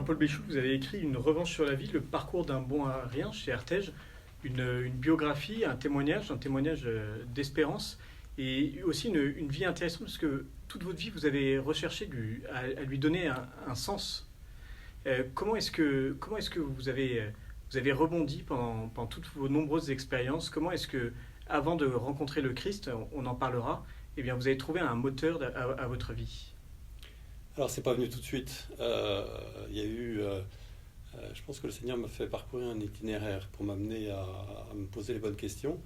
Jean-Paul Béchoul, vous avez écrit Une revanche sur la vie, le parcours d'un bon à rien chez Artege, une biographie, un témoignage d'espérance et aussi une vie intéressante parce que toute votre vie, vous avez recherché à lui donner un sens. Comment est-ce que vous avez rebondi pendant toutes vos nombreuses expériences? Comment est-ce que, avant de rencontrer le Christ, on en parlera, eh bien, vous avez trouvé un moteur à votre vie? Alors, c'est pas venu tout de suite. Il y a eu, je pense que le Seigneur m'a fait parcourir un itinéraire pour m'amener à me poser les bonnes questions.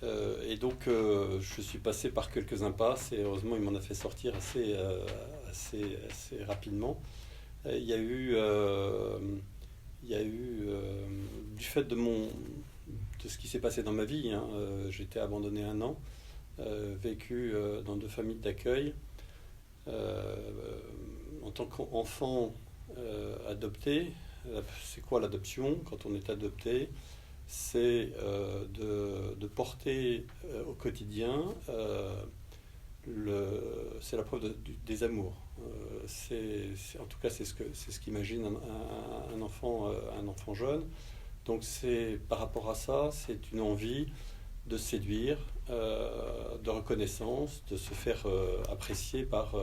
Et donc, je suis passé par quelques impasses et heureusement, il m'en a fait sortir assez rapidement. Il y a eu, du fait de ce qui s'est passé dans ma vie, hein, j'ai été abandonné 1 an, vécu dans 2 familles d'accueil. En tant qu'enfant adopté, c'est quoi l'adoption? Quand on est adopté, c'est de porter au quotidien, c'est la preuve des amours. En tout cas, c'est ce qu'imagine un enfant jeune. Donc par rapport à ça, c'est une envie de séduire, de reconnaissance, de se faire apprécier par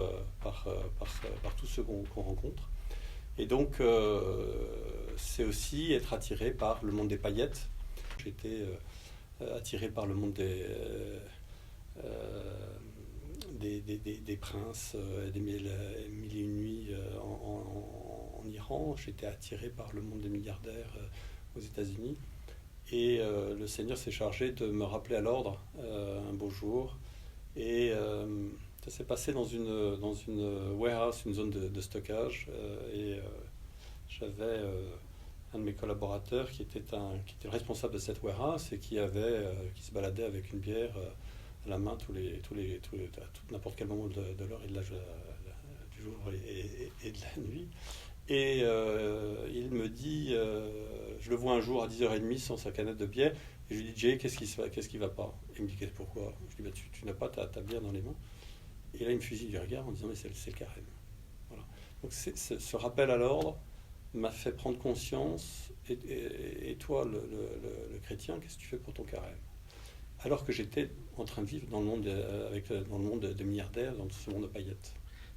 tous ceux qu'on rencontre. Et donc, c'est aussi être attiré par le monde des paillettes. J'ai été attiré par le monde des princes, des mille et une nuits en Iran. J'ai été attiré par le monde des milliardaires aux États-Unis. Et le Seigneur s'est chargé de me rappeler à l'ordre un beau jour. Et ça s'est passé dans une warehouse, une zone de stockage. J'avais un de mes collaborateurs qui était le responsable de cette warehouse et qui se baladait avec une bière à la main à n'importe quel moment de l'heure et du jour et de la nuit. Et il me dit, je le vois un jour à 10h30 sans sa canette de bière, et je lui dis, Jay, qu'est-ce qui va pas? Il me dit, pourquoi? Je lui dis, tu n'as pas ta bière dans les mains. Et là, il me fusille du regard en disant, mais c'est le carême. Voilà. Donc ce rappel à l'ordre m'a fait prendre conscience, et toi, le chrétien, qu'est-ce que tu fais pour ton carême? Alors que j'étais en train de vivre dans le monde de milliardaires, dans ce monde de paillettes.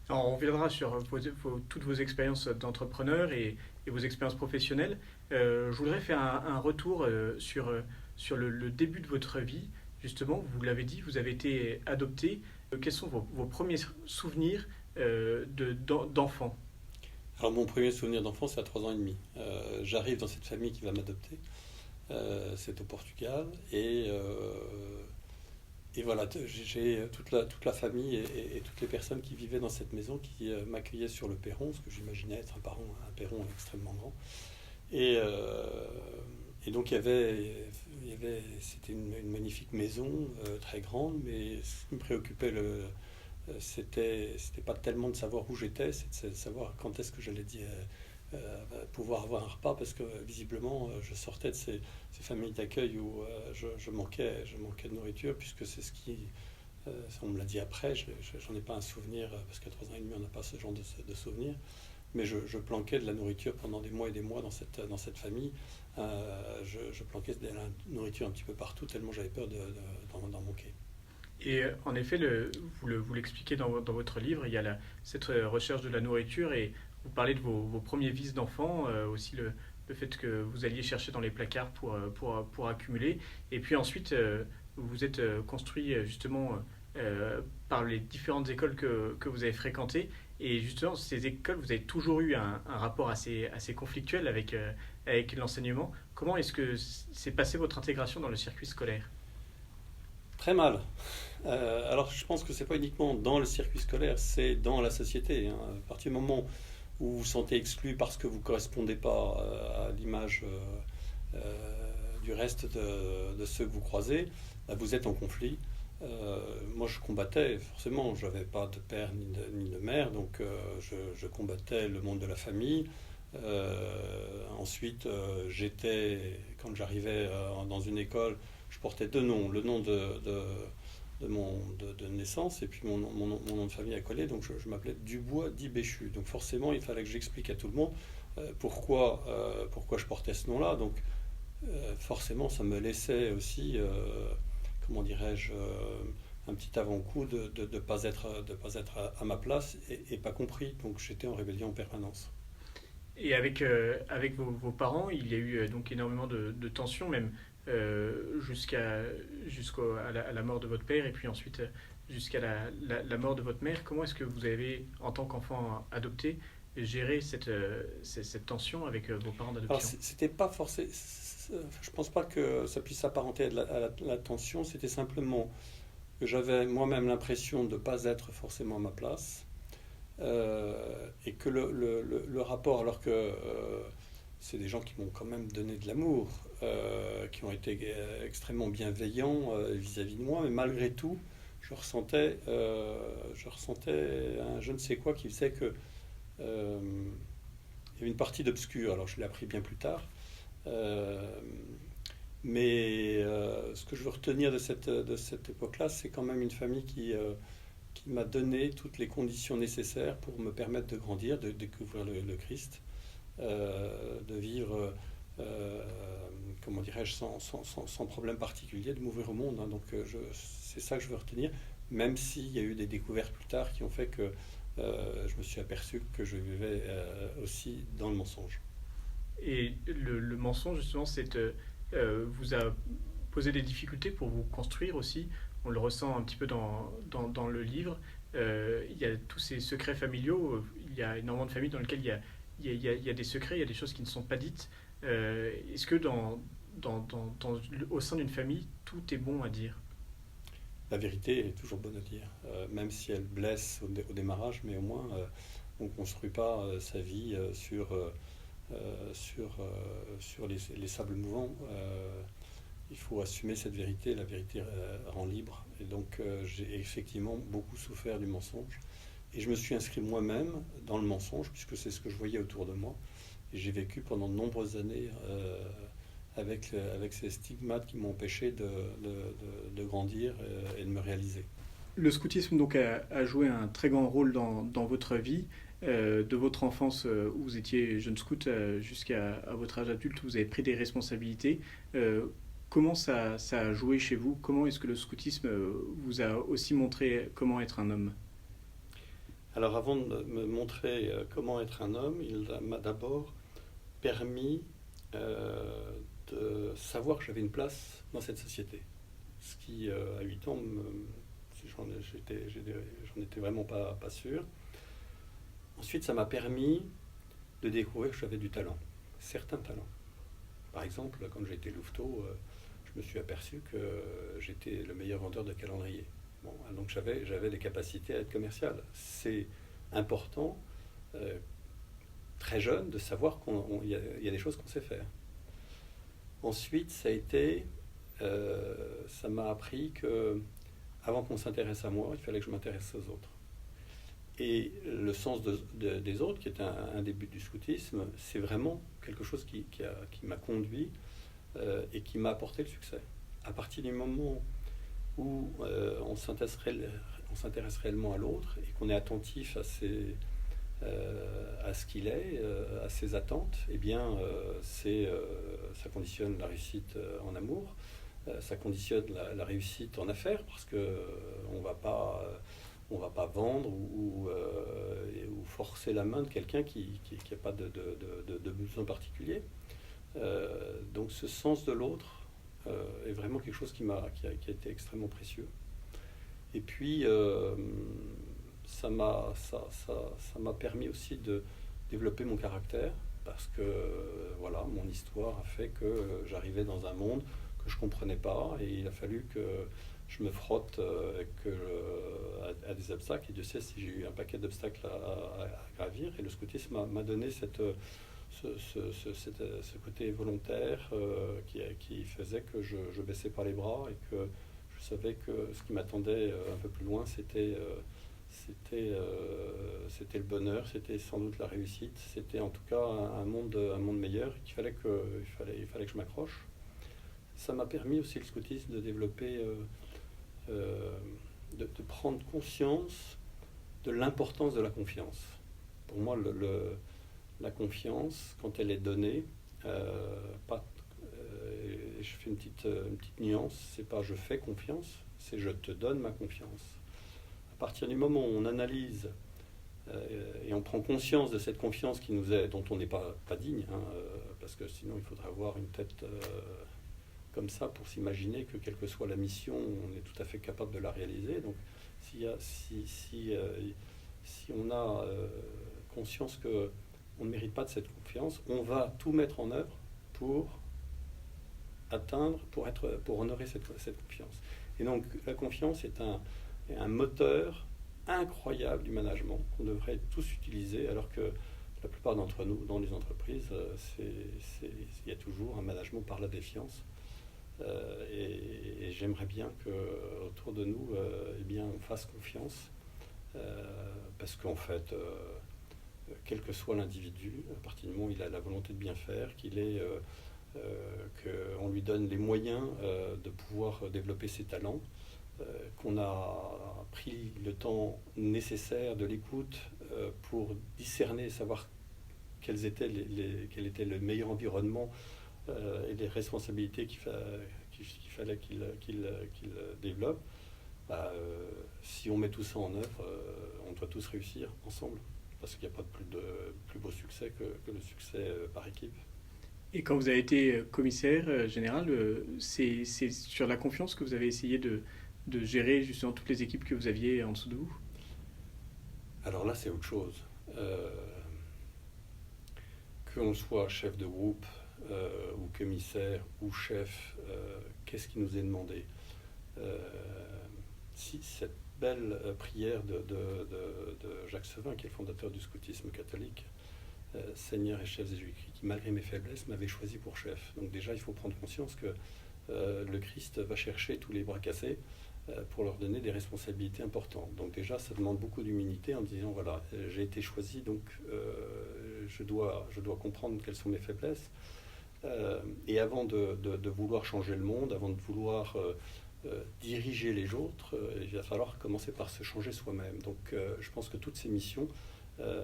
Alors, on reviendra sur toutes vos expériences d'entrepreneur et vos expériences professionnelles. Je voudrais faire un retour sur le début de votre vie. Justement, vous l'avez dit, vous avez été adopté. Quels sont vos premiers souvenirs d'enfant? Alors, mon premier souvenir d'enfant, c'est à 3 ans et demi. J'arrive dans cette famille qui va m'adopter. C'est au Portugal. Et voilà, j'ai toute la famille et toutes les personnes qui vivaient dans cette maison qui m'accueillaient sur le perron, ce que j'imaginais être un perron extrêmement grand. Et donc c'était une magnifique maison, très grande, mais ce qui me préoccupait, c'était pas tellement de savoir où j'étais, c'est de savoir quand est-ce que j'allais pouvoir avoir un repas, parce que visiblement je sortais de ces familles d'accueil où je manquais de nourriture, puisque c'est ce qui on me l'a dit après, j'en ai pas un souvenir, parce qu'à 3 ans et demi on n'a pas ce genre de souvenir, mais je planquais de la nourriture pendant des mois et des mois dans cette famille. Je planquais de la nourriture un petit peu partout, tellement j'avais peur d'en manquer. Et en effet, vous l'expliquez dans votre livre, il y a cette recherche de la nourriture et vous parlez de vos premiers vices d'enfant, aussi le fait que vous alliez chercher dans les placards pour accumuler. Et puis ensuite, vous vous êtes construit justement par les différentes écoles que vous avez fréquentées. Et justement, ces écoles, vous avez toujours eu un rapport assez conflictuel avec l'enseignement. Comment est-ce que s'est passée votre intégration dans le circuit scolaire? Très mal. Alors je pense que c'est pas uniquement dans le circuit scolaire, c'est dans la société, hein. À partir du moment où vous vous sentez exclu parce que vous ne correspondez pas à l'image du reste de ceux que vous croisez, vous êtes en conflit. Moi je combattais, forcément, je n'avais pas de père ni de mère, donc je combattais le monde de la famille. Ensuite, quand j'arrivais dans une école, je portais 2 noms, le nom de naissance, et puis mon nom de famille à coller, donc je m'appelais Dubois dit Béchu. Donc forcément, il fallait que j'explique à tout le monde pourquoi je portais ce nom-là. Donc forcément, ça me laissait aussi, comment dirais-je, un petit avant-goût de ne pas être à ma place et pas compris. Donc j'étais en rébellion en permanence. Et avec vos parents, il y a eu donc énormément de tensions, même jusqu'à la mort de votre père, et puis ensuite jusqu'à la mort de votre mère. Comment est-ce que vous avez, en tant qu'enfant adopté, géré cette tension avec vos parents Alors d'adoption? c'était pas forcément, je pense pas que ça puisse s'apparenter à la tension. C'était simplement que j'avais moi-même l'impression de ne pas être forcément à ma place. Et que le rapport, alors que c'est des gens qui m'ont quand même donné de l'amour, qui ont été extrêmement bienveillants vis-à-vis de moi, mais malgré tout, je ressentais un je ne sais quoi qui faisait que il y avait une partie d'obscur. Alors je l'ai appris bien plus tard. Euh, mais ce que je veux retenir de cette époque-là, c'est quand même une famille qui m'a donné toutes les conditions nécessaires pour me permettre de grandir, de découvrir le Christ, de vivre, comment dirais-je, sans problème particulier, de m'ouvrir au monde. Hein. Donc c'est ça que je veux retenir, même s'il y a eu des découvertes plus tard qui ont fait que je me suis aperçu que je vivais aussi dans le mensonge. Et le mensonge, justement, vous a posé des difficultés pour vous construire aussi. On le ressent un petit peu dans le livre. Il y a tous ces secrets familiaux. Il y a énormément de familles dans lesquelles il y a des secrets, il y a des choses qui ne sont pas dites. Est-ce que au sein d'une famille, tout est bon à dire? La vérité est toujours bonne à dire, même si elle blesse au démarrage, mais au moins on ne construit pas sa vie sur les sables mouvants. Il faut assumer cette vérité, la vérité rend libre. Et donc j'ai effectivement beaucoup souffert du mensonge. Et je me suis inscrit moi-même dans le mensonge, puisque c'est ce que je voyais autour de moi. Et j'ai vécu pendant de nombreuses années avec ces stigmates qui m'ont empêché de grandir et de me réaliser. Le scoutisme donc a joué un très grand rôle dans votre vie, de votre enfance où vous étiez jeune scout jusqu'à votre âge adulte où vous avez pris des responsabilités. Comment ça a joué chez vous? Comment est-ce que le scoutisme vous a aussi montré comment être un homme? Alors avant de me montrer comment être un homme, il m'a d'abord permis de savoir que j'avais une place dans cette société. Ce qui, à 8 ans, j'en étais vraiment pas sûr. Ensuite, ça m'a permis de découvrir que j'avais du talent, certains talents. Par exemple, quand j'étais louveteau, je me suis aperçu que j'étais le meilleur vendeur de calendrier. Bon, donc j'avais des capacités à être commercial. C'est important, euh, très jeune, de savoir qu'il y a des choses qu'on sait faire. Ensuite, ça m'a appris que avant qu'on s'intéresse à moi, il fallait que je m'intéresse aux autres. Et le sens des autres, qui est un des buts du scoutisme, c'est vraiment quelque chose qui m'a conduit et qui m'a apporté le succès. À partir du moment où on s'intéresse réellement à l'autre et qu'on est attentif à ce qu'il est, à ses attentes, eh bien, ça conditionne la réussite en amour, ça conditionne la réussite en affaires, parce que on va pas vendre ou forcer la main de quelqu'un qui n'a pas de besoin particulier. Donc ce sens de l'autre est vraiment quelque chose qui a été extrêmement précieux. Et puis ça m'a permis aussi de développer mon caractère, parce que voilà, mon histoire a fait que j'arrivais dans un monde que je ne comprenais pas, et il a fallu que je me frotte à des obstacles. Et Dieu sait si j'ai eu un paquet d'obstacles à gravir. Et le scoutisme m'a donné ce côté volontaire qui faisait que je baissais pas les bras, et que je savais que ce qui m'attendait un peu plus loin, c'était le bonheur, c'était sans doute la réussite, c'était en tout cas un monde meilleur, et il fallait que je m'accroche. Ça m'a permis aussi, le scoutisme, de développer de prendre conscience de l'importance de la confiance. Pour moi, la confiance, quand elle est donnée, je fais une petite nuance, c'est pas je fais confiance, c'est je te donne ma confiance. À partir du moment où on analyse et on prend conscience de cette confiance qui nous est, dont on n'est pas digne, parce que sinon il faudrait avoir une tête comme ça pour s'imaginer que quelle que soit la mission, on est tout à fait capable de la réaliser. Donc si on a conscience qu'on ne mérite pas de cette confiance, on va tout mettre en œuvre pour atteindre, pour honorer cette confiance. Et donc la confiance est un moteur incroyable du management qu'on devrait tous utiliser, alors que la plupart d'entre nous, dans les entreprises, il y a toujours un management par la défiance. Et j'aimerais bien qu'autour de nous, on fasse confiance, parce qu'en fait, quel que soit l'individu, à partir du moment où il a la volonté de bien faire, qu'on lui donne les moyens de pouvoir développer ses talents, qu'on a pris le temps nécessaire de l'écoute pour discerner, savoir quel était le meilleur environnement et les responsabilités qu'il fallait qu'il développe. Si on met tout ça en œuvre, on doit tous réussir ensemble, parce qu'il n'y a pas de plus beau succès que le succès par équipe. Et quand vous avez été commissaire général, c'est sur la confiance que vous avez essayé de gérer justement toutes les équipes que vous aviez en dessous de vous? Alors là, c'est autre chose. Qu'on soit chef de groupe ou commissaire ou chef, qu'est-ce qui nous est demandé? Si cette belle prière de Jacques Sevin, qui est le fondateur du scoutisme catholique, Seigneur et chef Jésus-Christ, qui malgré mes faiblesses m'avait choisi pour chef. Donc déjà, il faut prendre conscience que le Christ va chercher tous les bras cassés pour leur donner des responsabilités importantes. Donc déjà, ça demande beaucoup d'humilité en disant, voilà, j'ai été choisi, donc je dois comprendre quelles sont mes faiblesses. Et avant de vouloir changer le monde, avant de vouloir diriger les autres, il va falloir commencer par se changer soi-même. Donc je pense que toutes ces missions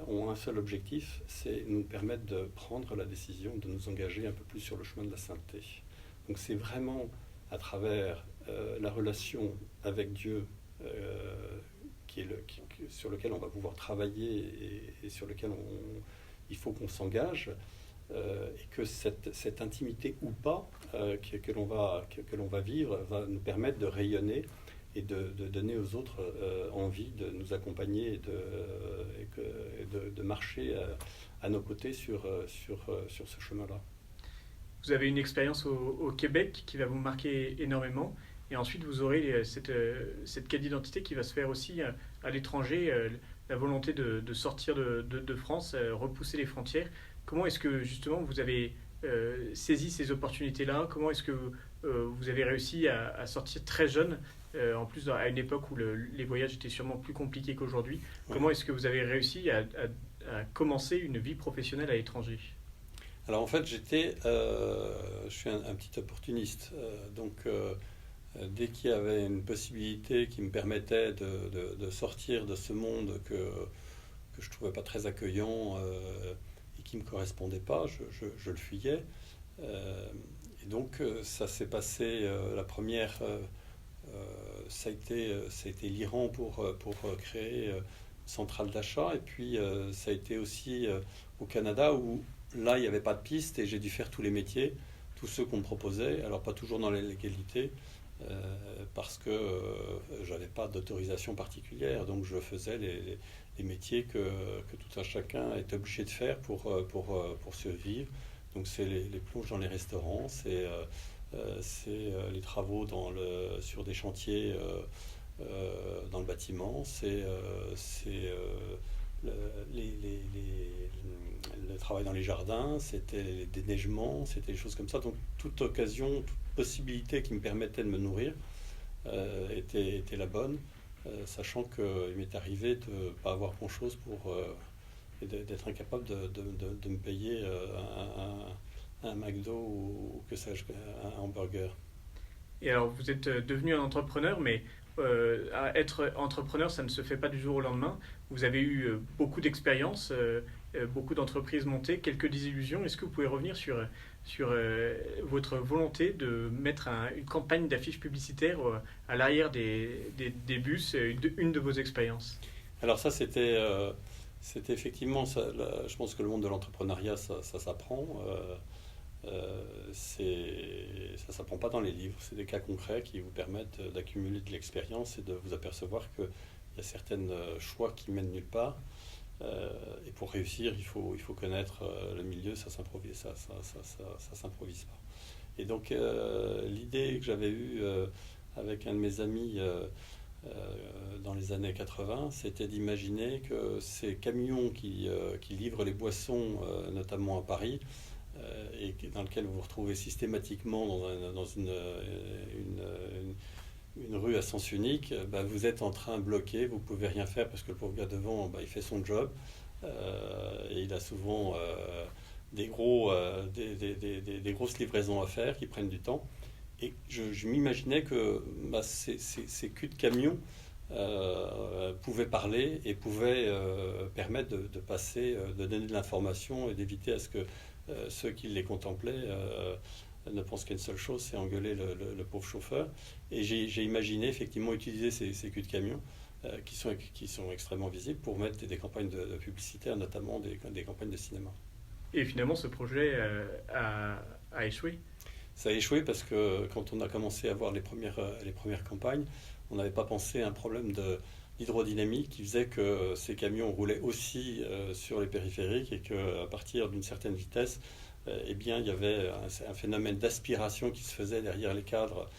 ont un seul objectif, c'est nous permettre de prendre la décision de nous engager un peu plus sur le chemin de la sainteté. Donc c'est vraiment à travers la relation avec Dieu sur lequel on va pouvoir travailler et sur lequel il faut qu'on s'engage, et que cette intimité ou pas que l'on va vivre va nous permettre de rayonner et de donner aux autres envie de nous accompagner et de marcher à nos côtés sur ce chemin-là. Vous avez une expérience au Québec qui va vous marquer énormément, et ensuite vous aurez cette quête d'identité qui va se faire aussi à l'étranger, la volonté de sortir de France, repousser les frontières. Comment est-ce que justement vous avez saisi ces opportunités-là? Comment est-ce que vous avez réussi à sortir très jeune, en plus à une époque où les voyages étaient sûrement plus compliqués qu'aujourd'hui? Ouais. Comment est-ce que vous avez réussi à commencer une vie professionnelle à l'étranger? Alors en fait, je suis un petit opportuniste. Dès qu'il y avait une possibilité qui me permettait de sortir de ce monde que je ne trouvais pas très accueillant et qui ne me correspondait pas, je le fuyais. Et donc ça s'est passé, la première, ça a été l'Iran pour créer une centrale d'achat, et puis ça a été aussi au Canada où là il n'y avait pas de piste et j'ai dû faire tous les métiers, tous ceux qu'on me proposait, alors pas toujours dans la légalité, parce que j'avais pas d'autorisation particulière, donc je faisais les métiers que tout un chacun est obligé de faire pour survivre. Donc c'est les plonges dans les restaurants, c'est les travaux sur des chantiers dans le bâtiment, c'est le travail dans les jardins, c'était les déneigements, c'était des choses comme ça. Donc toute occasion, toute possibilité qui me permettait de me nourrir était la bonne, sachant qu'il m'est arrivé de ne pas avoir grand-chose et d'être incapable de me payer un McDo ou que sais-je, un hamburger. Et alors, vous êtes devenu un entrepreneur, mais être entrepreneur, ça ne se fait pas du jour au lendemain. Vous avez eu beaucoup d'expériences, beaucoup d'entreprises montées, quelques désillusions. Est-ce que vous pouvez revenir sur votre volonté de mettre une campagne d'affiches publicitaires à l'arrière des bus, une de vos expériences? Alors ça, c'était effectivement, je pense que le monde de l'entrepreneuriat, ça s'apprend. Ça s'apprend pas dans les livres, c'est des cas concrets qui vous permettent d'accumuler de l'expérience et de vous apercevoir qu'il y a certains choix qui mènent nulle part. Et pour réussir, il faut connaître le milieu, ça s'improvise pas. Et donc l'idée que j'avais eue avec un de mes amis dans les années 80, c'était d'imaginer que ces camions qui livrent les boissons, notamment à Paris, et dans lequel vous vous retrouvez systématiquement dans une rue à sens unique, bah, vous êtes en train bloqué, vous ne pouvez rien faire parce que le pauvre gars devant, bah, il fait son job, et il a souvent des grosses livraisons à faire qui prennent du temps. Et je m'imaginais que bah, ces culs de camion pouvaient parler et pouvaient permettre de passer, de donner de l'information et d'éviter à ce que ceux qui les contemplaient ne pensent qu'à une seule chose, c'est engueuler le pauvre chauffeur. Et j'ai imaginé effectivement utiliser ces culs de camion qui sont extrêmement visibles pour mettre des campagnes de publicitaires, notamment des campagnes de cinéma. Et finalement, ce projet a échoué. Ça a échoué parce que quand on a commencé à voir les premières campagnes, on n'avait pas pensé à un problème d'hydrodynamique qui faisait que ces camions roulaient aussi sur les périphériques et qu'à partir d'une certaine vitesse, eh bien, il y avait un phénomène d'aspiration qui se faisait derrière les cadres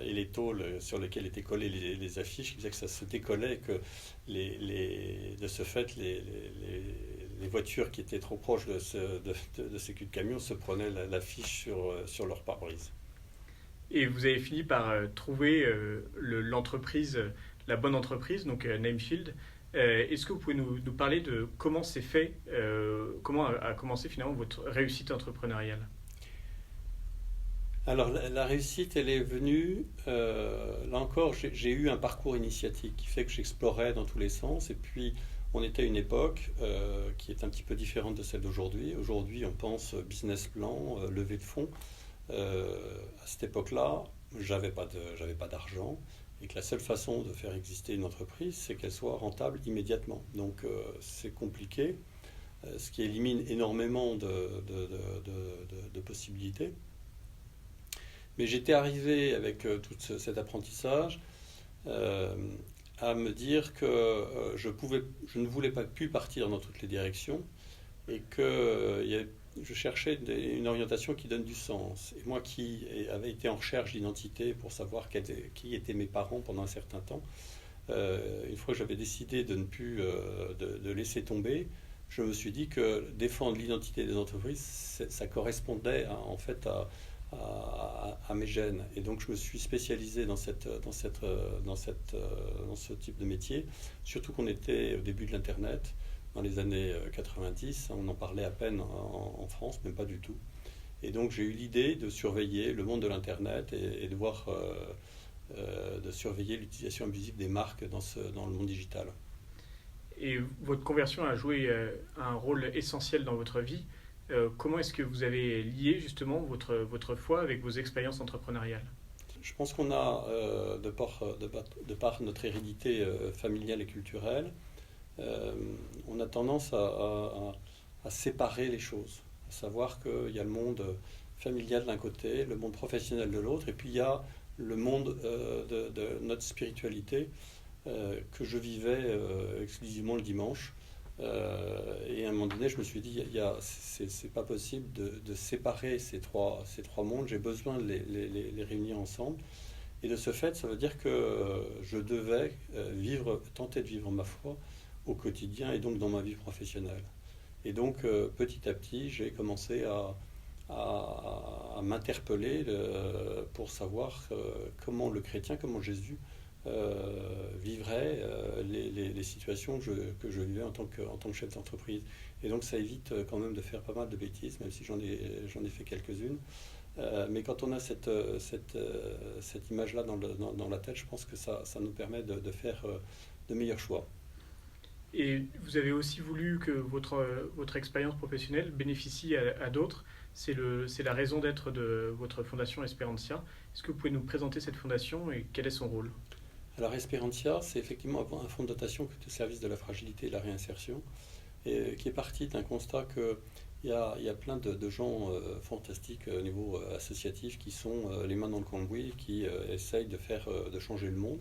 et les tôles sur lesquelles étaient collées les affiches, qui faisait que ça se décollait et que de ce fait, les voitures qui étaient trop proches de ces culs de camion se prenaient l'affiche sur leur pare-brise. Et vous avez fini par trouver l'entreprise, la bonne entreprise, donc Namefield. Est-ce que vous pouvez nous parler de comment c'est fait, comment a commencé finalement votre réussite entrepreneuriale? Alors la réussite, elle est venue, là encore, j'ai eu un parcours initiatique qui fait que j'explorais dans tous les sens. Et puis, on était à une époque qui est un petit peu différente de celle d'aujourd'hui. Aujourd'hui, on pense business plan, levée de fonds. À cette époque-là, j'avais pas d'argent et que la seule façon de faire exister une entreprise, c'est qu'elle soit rentable immédiatement. Donc c'est compliqué, ce qui élimine énormément de possibilités. Mais j'étais arrivé avec tout cet apprentissage à me dire que je ne voulais pas plus partir dans toutes les directions et que je cherchais une orientation qui donne du sens. Et moi qui avais été en recherche d'identité pour savoir qui étaient mes parents pendant un certain temps, une fois que j'avais décidé de ne plus de laisser tomber, je me suis dit que défendre l'identité des entreprises, ça correspondait en fait à mes gènes. Et donc je me suis spécialisé dans ce type de métier, surtout qu'on était au début de l'Internet. Dans les années 90, on en parlait à peine en France, même pas du tout. Et donc j'ai eu l'idée de surveiller le monde de l'Internet et de voir, de surveiller l'utilisation abusive des marques dans le monde digital. Et votre conversion a joué un rôle essentiel dans votre vie. Comment est-ce que vous avez lié justement votre foi avec vos expériences entrepreneuriales? Je pense qu'on a, de par notre hérédité familiale et culturelle, on a tendance à séparer les choses, à savoir qu'il y a le monde familial d'un côté, le monde professionnel de l'autre, et puis il y a le monde de notre spiritualité que je vivais exclusivement le dimanche. Et à un moment donné, je me suis dit, c'est pas possible de séparer ces trois mondes, j'ai besoin de les réunir ensemble. Et de ce fait, ça veut dire que je devais tenter de vivre ma foi au quotidien et donc dans ma vie professionnelle. Et donc petit à petit, j'ai commencé à m'interpeller pour savoir comment le chrétien, comment Jésus vivrait les situations que je vivais en tant que chef d'entreprise. Et donc ça évite quand même de faire pas mal de bêtises, même si j'en ai fait quelques-unes. Mais quand on a cette image-là dans la tête, je pense que ça nous permet de faire de meilleurs choix. Et vous avez aussi voulu que votre expérience professionnelle bénéficie à d'autres. C'est la raison d'être de votre fondation Esperantia. Est-ce que vous pouvez nous présenter cette fondation et quel est son rôle? Alors Esperantia, c'est effectivement un fonds de dotation qui est au service de la fragilité et de la réinsertion, et qui est parti d'un constat qu'il y a plein de gens fantastiques au niveau associatif qui sont les mains dans le cambouis, qui essayent de changer le monde.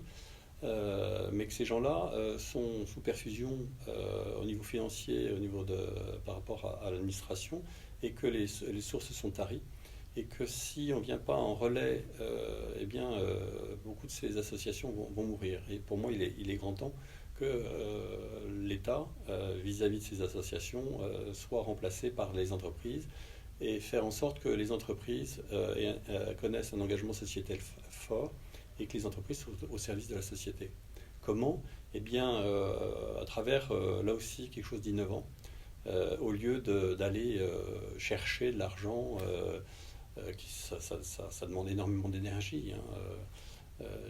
Mais que ces gens-là sont sous perfusion au niveau financier, par rapport à l'administration, et que les sources sont taries, et que si on ne vient pas en relais, beaucoup de ces associations vont mourir. Et pour moi, il est grand temps que l'État, vis-à-vis de ces associations, soit remplacé par les entreprises, et faire en sorte que les entreprises connaissent un engagement sociétal fort, et que les entreprises soient au service de la société. Comment? Eh bien, à travers, là aussi, quelque chose d'innovant. Au lieu d'aller chercher de l'argent, ça demande énormément d'énergie,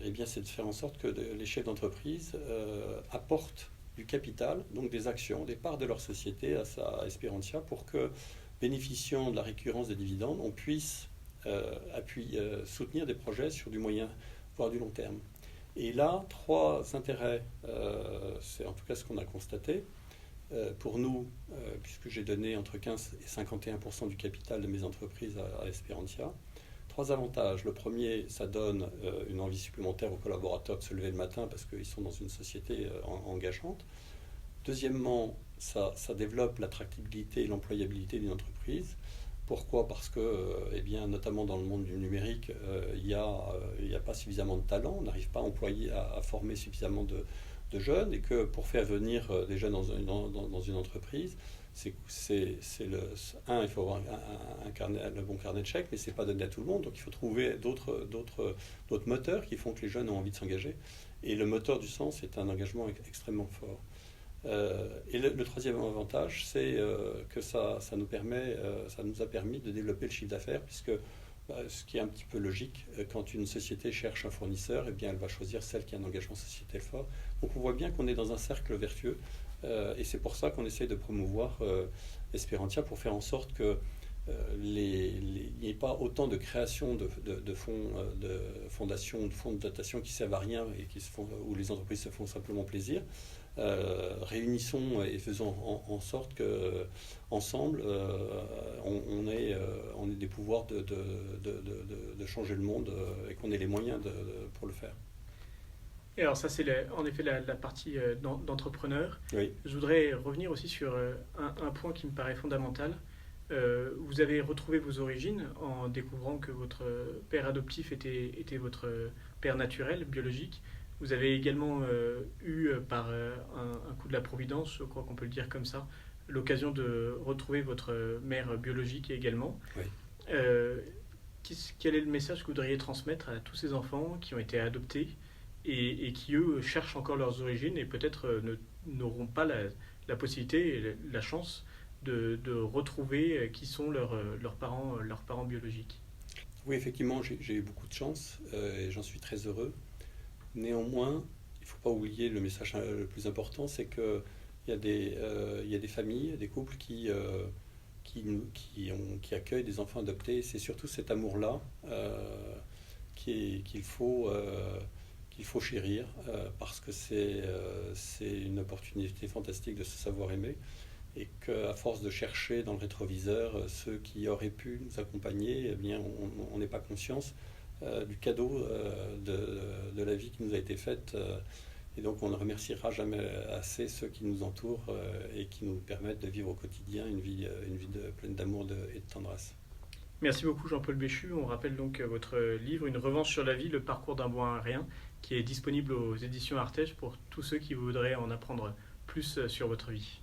eh bien, c'est de faire en sorte que les chefs d'entreprise apportent du capital, donc des actions, des parts de leur société à Esperantia, pour que, bénéficiant de la récurrence des dividendes, on puisse soutenir des projets sur du moyen, voire du long terme. Et là, trois intérêts, c'est en tout cas ce qu'on a constaté. Pour nous, puisque j'ai donné entre 15 et 51% du capital de mes entreprises à Esperantia, trois avantages. Le premier, ça donne une envie supplémentaire aux collaborateurs de se lever le matin parce qu'ils sont dans une société engageante. Deuxièmement, ça développe l'attractivité et l'employabilité d'une entreprise. Pourquoi? Parce que, notamment dans le monde du numérique, il n'y a pas suffisamment de talent, on n'arrive pas à former suffisamment de jeunes, et que pour faire venir des jeunes dans une entreprise, il faut avoir le bon carnet de chèques, mais ce n'est pas donné à tout le monde, donc il faut trouver d'autres moteurs qui font que les jeunes ont envie de s'engager. Et le moteur du sens, c'est un engagement extrêmement fort. Et le troisième avantage, c'est que ça nous a permis de développer le chiffre d'affaires, puisque ce qui est un petit peu logique, quand une société cherche un fournisseur, eh bien, elle va choisir celle qui a un engagement sociétal fort. Donc on voit bien qu'on est dans un cercle vertueux, et c'est pour ça qu'on essaye de promouvoir Esperantia, pour faire en sorte que il n'y ait pas autant de création de fonds, de fondations, de fonds de dotation qui servent à rien et où les entreprises se font simplement plaisir. Réunissons et faisons en sorte que ensemble on ait des pouvoirs de changer le monde, et qu'on ait les moyens pour le faire. Et alors ça, c'est en effet la partie d'entrepreneur. Oui. Je voudrais revenir aussi sur un point qui me paraît fondamental. Vous avez retrouvé vos origines en découvrant que votre père adoptif était votre père naturel, biologique. Vous avez également eu, par un coup de la providence, je crois qu'on peut le dire comme ça, l'occasion de retrouver votre mère biologique également. Oui. Quel est le message que vous voudriez transmettre à tous ces enfants qui ont été adoptés et qui, eux, cherchent encore leurs origines et peut-être n'auront pas la possibilité et la chance de retrouver qui sont leurs parents biologiques? Oui, effectivement, j'ai eu beaucoup de chance et j'en suis très heureux. Néanmoins, il ne faut pas oublier le message le plus important, c'est qu'il y a des familles, des couples qui accueillent des enfants adoptés. C'est surtout cet amour-là qu'il faut chérir, parce que c'est une opportunité fantastique de se savoir aimer, et qu'à force de chercher dans le rétroviseur ceux qui auraient pu nous accompagner, eh bien, on n'est pas conscience du cadeau de la vie qui nous a été faite, et donc on ne remerciera jamais assez ceux qui nous entourent et qui nous permettent de vivre au quotidien une vie pleine d'amour et de tendresse. Merci beaucoup Jean-Paul Béchu. On rappelle donc votre livre Une revanche sur la vie, le parcours d'un bon à rien, qui est disponible aux éditions Artege pour tous ceux qui voudraient en apprendre plus sur votre vie.